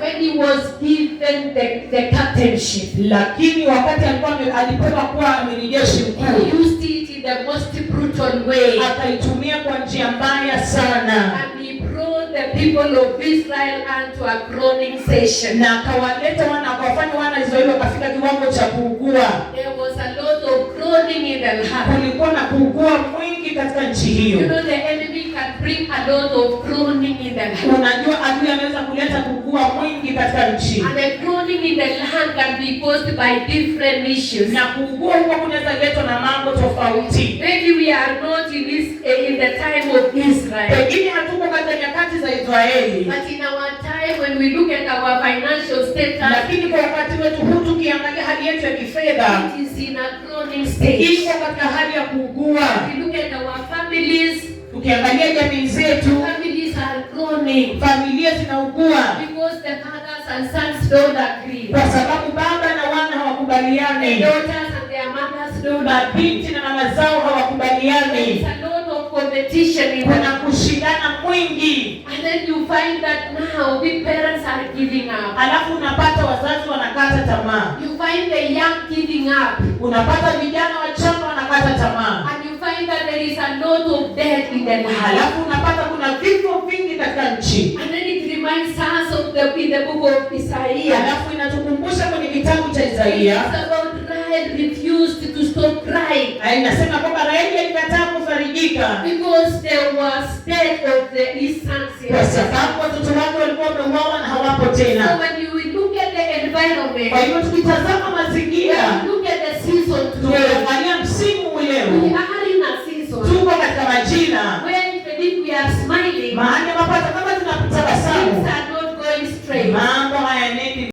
when he was given the captainship, lakini wakati alipewa kuwa amiri jeshi mkuu, he used it in the most brutal way. Akaitumia kwa njia mbaya sana. And he brought the people of Israel unto a groaning session. Na akawafanya wana Israeli wakafika kiwango cha kuugua. There was a lot of groaning in the land. Kulikuwa na kuugua mwingi katika nchi hiyo. You know, the enemy can bring a lot of groaning in the land. Unajua adui anaweza kuleta kuugua mwingi katika nchi. And the groaning in the land can be caused by different issues. Na kuugua huko kunaweza letwa na mambo tofauti. Maybe we are not in the time of Israel. Pengine hatuko katika nyakati za Israeli. But in our time, when we look at our financial status, lakini kwa wakati wetu huu tukiangalia hali yetu ya kifedha, it is in a groaning stage. iko katika hali ya kuugua. We look at our families, tukiangalia jamii zetu, families are groaning. Familia zinaugua Because the fathers and sons don't agree. Kwa sababu baba na wana hawakubaliani. The daughters and their mothers don't agree. Binti na mama zao hawakubaliani. There is a lot of competition in kuna kushindana mwingi. And then you find that now the parents are giving up. Alafu unapata wazazi wanakata tamaa. You find the young giving up. Unapata vijana wachanga wanakata tamaa. And you find that there is a lot of death in the land. Alafu unapata kuna vifo vingi katika nchi. And then it reminds us of in the book of Isaiah. Alafu inatukumbusha kwenye kitabu cha Isaia. It's about Rahel refused to stop crying. Inasema kwamba Raheli alikataa kufarijika. Because there was death of the his sons. Kwa sababu watoto wake walikuwa wameuawa na hawapo tena. So when you look at the environment, kwa hiyo tukitazama mazingira, look at the season today. Tuangalia msimu uleo. We are in a season. Tuko katika majina. When even if we are smiling, mahali ambapo kama tunatabasamu, things are not going straight. Mambo hayaendi